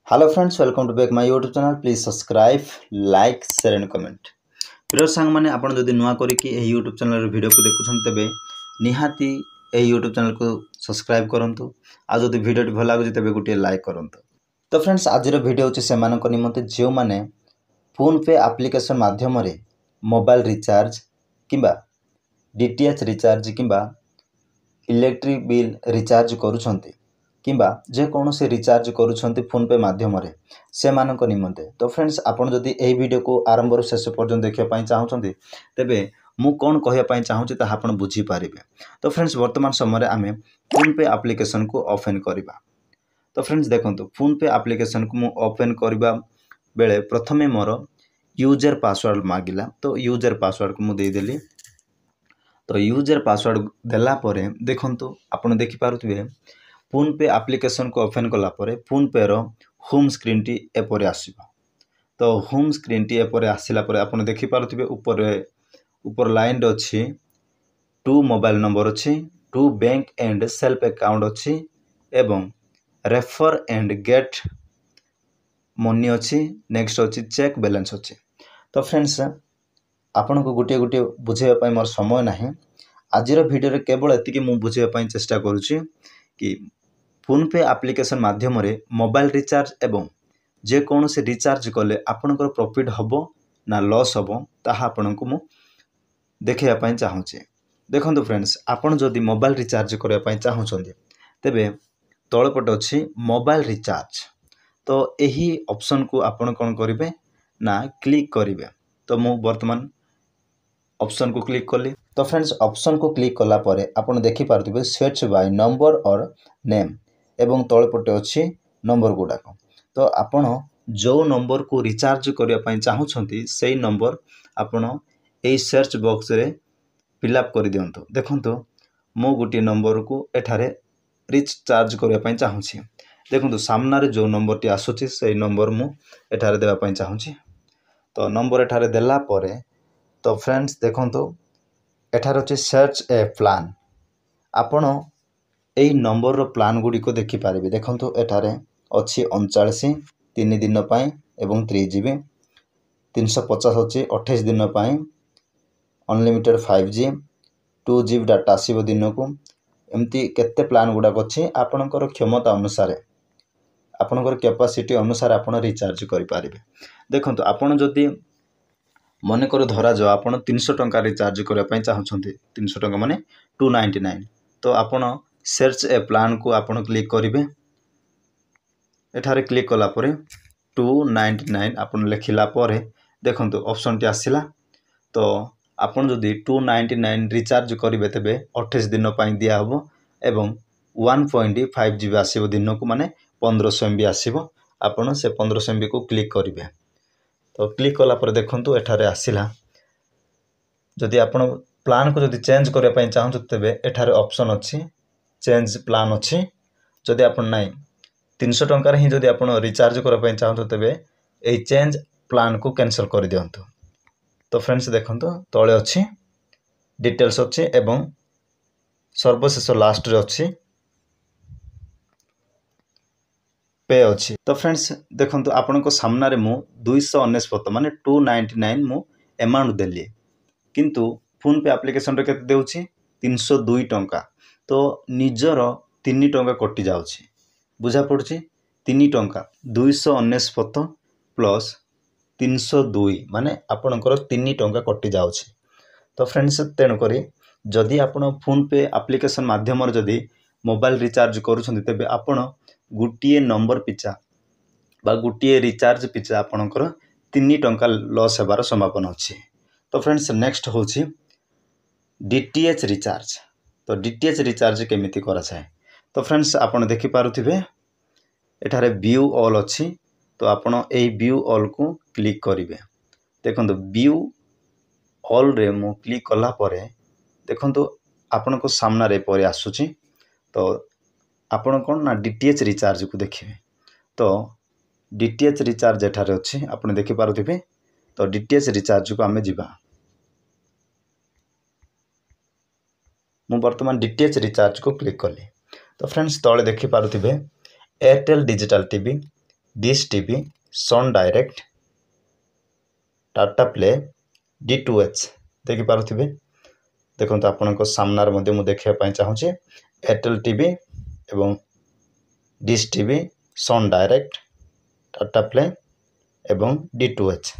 Hello friends, welcome to back my YouTube channel. Please subscribe, like, share and comment. प्रिय सांग माने आपण जदि नुआ करी कि एही YouTube चैनल वीडियो को देखुछन तबे निहाती एही YouTube चैनल को सब्सक्राइब करंतु आ जदि वीडियो भल लागु तबे गुटे लाइक करंतु। तो फ्रेंड्स आज रो वीडियो होची सेमानक निमंते जेउ माने फोन पे एप्लीकेशन माध्यम रे मोबाइल रिचार्ज किबा डीटीएच रिचार्ज किबा इलेक्ट्रिक बिल रिचार्ज करूछंती किंबा जे कौन से रिचार्ज करूछंती फोन पे माध्यम रे से मानक निमंते। तो फ्रेंड्स आपण जदि एही वीडियो को आरंभ रो शेष पर्यंत देखिया पई चाहउछंती तेबे मु कोन कहया पई चाहउछि ता आपण बुझी पारिबे। तो फ्रेंड्स वर्तमान समय रे आमे फोन पे एप्लीकेशन को ओपन करबा। तो फ्रेंड्स देखंतु फोन पे एप्लीकेशन को मु ओपन करबा बेले प्रथमे मोर यूजर पासवर्ड मागिला। तो यूजर पासवर्ड को मु दे देली। तो यूजर पासवर्ड देला परे देखंतु आपण देखि पारुथिबे फोन पे एप्लीकेशन को ओपन कला परे फोन पे रो होम स्क्रीन टी एपरे आसीबो। तो होम स्क्रीन टी एपरे आसिला परे आपण देखि पारुथिबे ऊपर लाइन रे अछि 2 मोबाइल नंबर अछि 2 बैंक एंड सेल्फ अकाउंट अछि एवं रेफर एंड गेट मनी अछि नेक्स्ट अछि चेक बैलेंस अछि। तो फ्रेंड्स आपण को गुटे गुटे बुझेबा पई मोर समय नाही। आजिर वीडियो रे केवल एतिके मु बुझेबा पई चेष्टा करूछि कि फोन पे एप्लीकेशन माध्यम रे मोबाइल रिचार्ज एवं जे कौन से रिचार्ज कले आपनकर प्रॉफिट हबो ना लॉस हबो ताहा आपनको मु देखिया पई चाहूचे। देखंतु फ्रेंड्स आपण जदि मोबाइल रिचार्ज करिया पई चाहूचंदी तेबे तळपट अछि मोबाइल रिचार्ज। तो एही ऑप्शन को आपण कोन करिवे ना क्लिक करिवे। तो मु वर्तमान ऑप्शन को क्लिक कली। तो फ्रेंड्स ऑप्शन को क्लिक कला परे आपण देखि पारथिबे सर्च बाय नंबर और नेम एवं तळपटे अछि नंबर गुडाको। तो आपण जो नंबर को रिचार्ज करिया पई चाहूछंती सेही नंबर आपण एई सर्च बॉक्स रे फिल अप कर दियंतो। देखंतो मो गुटी नंबर को एठारे रिचार्ज करिया पई चाहूछि। देखंतो सामना रे जो नंबर टी आसुछि सेही नंबर मु एठारे देबा पई चाहूछि। तो नंबर एठारे देला परे तो फ्रेंड्स देखंतो एठार अछि सर्च ए प्लान। आपण एही नंबर रो प्लान गुडी को देखि पारिबे। देखंतो एठारे अछि 39 3 दिन पई एवं 3 जीबी 350 अछि 28 दिन पई अनलिमिटेड 5G 2 जीबी डाटा आसीबो दिन को। एमती केते प्लान गुडा अछि आपनकर क्षमता अनुसार आपनकर कैपेसिटी अनुसार आपण रिचार्ज करि पारिबे। देखंतो आपण जदि मने कर धरा जो आपण 300 टंका रिचार्ज करिया पई चाहछंती 300 टंका माने 299। तो आपण सर्च ए प्लान को आपण क्लिक करिवे। एठारे क्लिक कला परे 299 आपण लेखिला परे देखंतु ऑप्शन टी आसिला। तो आपण जदि 299 रिचार्ज करिवे तबे 28 दिन पई दिया हबो एवं 1.5 जीबी आसीबो दिन को माने 1500 MB आसीबो। आपण से 1500 MB को क्लिक करिवे। तो क्लिक कला पर देखंतु एठारे आसिला। जदि आपण प्लान को जदि चेंज करिया पई चाहंतु तबे एठारे ऑप्शन अछि चेंज प्लान अछि। जदि आपण नाही 300 टंका रे ही जदि आपण रिचार्ज करिया पई चाहंतु तबे ए चेंज प्लान को कैंसिल कर दियंतु। तो फ्रेंड्स देखंतु तळे अछि डिटेल्स अछि एवं सर्वशेष लास्ट रे अछि पे अछि। तो फ्रेंड्स देखंतु आपण को सामना रे मु 299 माने 299 मु अमाउंट देली किंतु फोन पे एप्लीकेशन रे केते देउछि 302 टंका। तो निजर 3 टंका कटि जाउछि बुझा पड़छि 3 टंका 299 प्लस 302 माने आपनकर 3 टंका कटि जाउछि। तो फ्रेंड्स तेन करी जदि आपण फोन पे एप्लीकेशन माध्यम रे जदि मोबाइल रिचार्ज करूछंती तबे आपण गुटिए नंबर पिछा बा गुटिए रिचार्ज पिछा आपनकर 3 टंका लॉस हेबार संभावना अछि। तो फ्रेंड्स नेक्स्ट होछि डीटीएच रिचार्ज। तो डीटीएच रिचार्ज केमिति करा जाय। तो फ्रेंड्स आपण देखि पारुथिबे एठारे व्यू ऑल अछि। तो आपण एई व्यू ऑल को क्लिक करिवे। देखंतु व्यू ऑल रे मु क्लिक कला परे देखंतु आपण को सामना रे परे आसुची। तो आपण कोन ना डीटीएच रिचार्ज को देखिवे। तो डीटीएच रिचार्ज एठारे अछि आपण देखि पारुथिबे। तो डीटीएच रिचार्ज को आमे जिबा। मु वर्तमान डीटीएच रिचार्ज को क्लिक कली। तो फ्रेंड्स तळे देखि पारुथिबे Airtel digital TV Dish TV, Sun Direct, Tata Play, D2H देखिपे। देखो आपण सामनार मु देखा चाहूँगी एयरटेल टीवी एवं Dish TV, Sun Direct, Tata Play एवं D2H।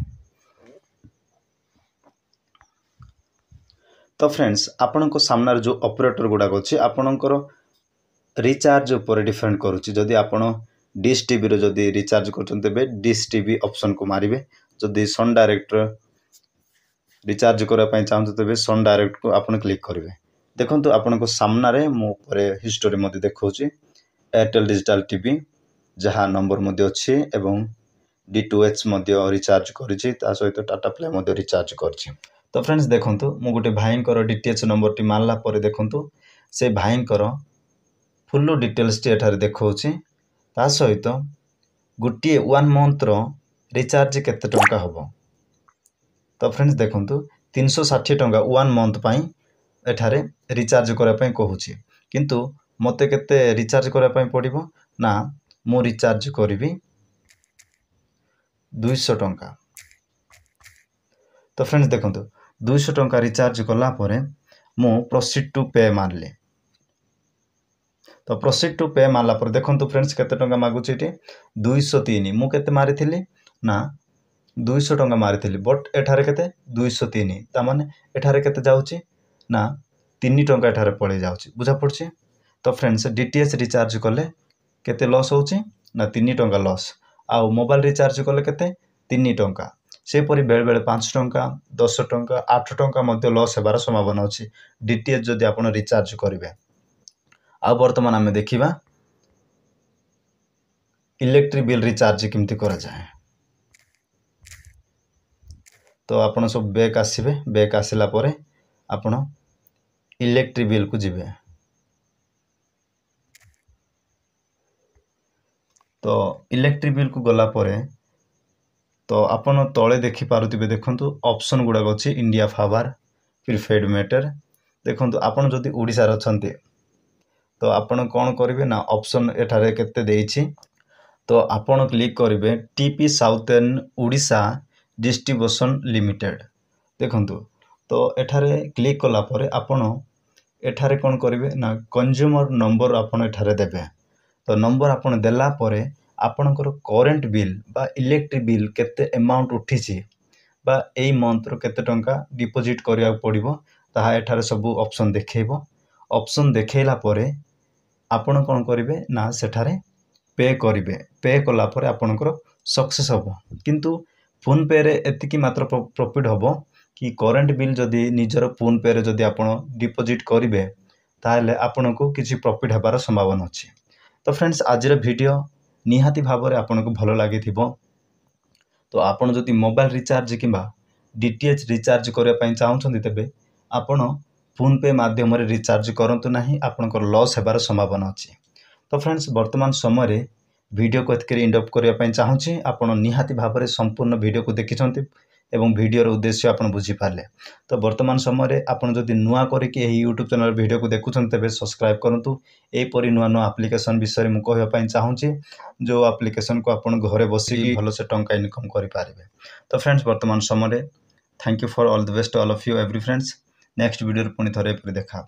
तो फ्रेंड्स आपण सामनार जो ऑपरेटर गुड़ाक अच्छे आपणकर रिचार्ज उपर डिपेंड करुच्ची। जदि आपण डिश टीवी रो जदि रिचार्ज कर डिश टीवी ऑप्शन को मारिबे। जदि सन डायरेक्ट रिचार्ज करने चाहते तेज सन डायरेक्ट को आपण क्लिक करेंगे। देखो आपण सामने मुझे हिस्टोरी मध्य देखा एयरटेल डिजिटल टीवी जहाँ नंबर अच्छी एवं D2H रिचार्ज कर सहित टाटा प्ले रिचार्ज कर। तो फ्रेंड्स देखो मु गोटे भाईंकर DTH नंबर टी मारला पर देखु से भाईंकर फुल डिटेल्स टी एठारे देखौछि। ता सहित गोटे 1 मंथ रो रिचार्ज केते टंका हबो। तो फ्रेंड्स देखो 360 टंका 1 मंथ पाई एठारे रिचार्ज करा पई कहूछि। किंतु मते केते रिचार्ज करा पई पड़िबो ना मु रिचार्ज करिवि 200 टंका। तो फ्रेंड्स देखो 200 टंका रिचार्ज कला परे मु प्रोसीड टू पे मारले। तो प्रोसीड टू पे मारला पर देखो फ्रेंड्स केते टंका मागुछि टी 203। मु केते मारिथिली ना 200 टंका मारिथिली बट एठारे केते 203। ता माने एठारे केते जाउछि ना 3 टंका एठारे पळे जाउछि। बुझा पड़छि। तो फ्रेंड्स DTH रिचार्ज कले केते लॉस होउछि ना 3 टंका लॉस। आ मोबाइल रिचार्ज कले केते 3 टंका। से परि बेले बेले 5 टंका 10 टंका 8 टंका मध्य लॉस हेबार संभावना अछि DTH जदि आपण रिचार्ज करिवे। आ वर्तमान आमे देखिबा इलेक्ट्रिक बिल रिचार्ज केमती करा जाए। तो आपण सब बैक आसीबे। बैक आसिला परे आपण इलेक्ट्रिक बिल को जिबे। तो इलेक्ट्रिक बिल को गला परे तो आपण तले देखि पारुतिबे। देखंतु ऑप्शन गुडा अछि इंडिया फावर प्रीपेड मीटर। देखंतु आपण जदि ओडिसा रे अछंती तो आपण कोन करिवे ना ऑप्शन एठारे केते देइछि। तो आपण क्लिक करिवे TP southern Odisha distribution limited. देखंतु तो एठारे क्लिक कला परे आपण एठारे कोन करिवे ना कंज्यूमर नंबर आपण एठारे देबे। तो नंबर आपण देला परे आपणकर करेंट बिल बा इलेक्ट्रिक बिल केते अमाउंट उठिछि बा एई मंथ रो केते टंका डिपॉजिट करिया पड़िबो ताहा एठारे सब ऑप्शन देखैबो। ऑप्शन देखैला परे आपण कोन करिवे ना सेठारे पे करिवे। पे कला परे आपणकर सक्सेस हबो। किंतु फोन पे रे एतिकी मात्र प्रॉफिट हबो कि करेंट बिल जदि निजर फोन पे रे जदि आपण डिपॉजिट करिवे ताहले आपनको किछि प्रॉफिट हेबार संभावना अछि। तो फ्रेंड्स आज रे वीडियो निहाती भाबरे आपनको भलो लागि थिबो। तो आपण जदि मोबाइल रिचार्ज किबा DTH रिचार्ज करिया पई चाहउछन्ती तेबे आपण फोन पे माध्यम रे रिचार्ज करंतु नाही। आपनको लॉस हेबार संभावना अछि। तो फ्रेंड्स वर्तमान समय रे वीडियो को एतके एंड अप करिया पई चाहूछि। आपण निहाती भाबरे संपूर्ण वीडियो को देखिछन्ती एवं वीडियो रो उद्देश्य आपण बुझी पारले। तो वर्तमान समय रे आपण जदि नुआ करिके एही यूट्यूब चैनल वीडियो को देखुछन तेबे सब्सक्राइब करंतु। ए परि नुआ नुआ एप्लीकेशन विषय मु कहया पई चाहूछि जो एप्लीकेशन को आपण घरे बसी भलो से टंका इनकम करि पारिबे। तो फ्रेंड्स वर्तमान समय रे thank you for all the best all of you every friends. Next video रे पुनी थरे देखा।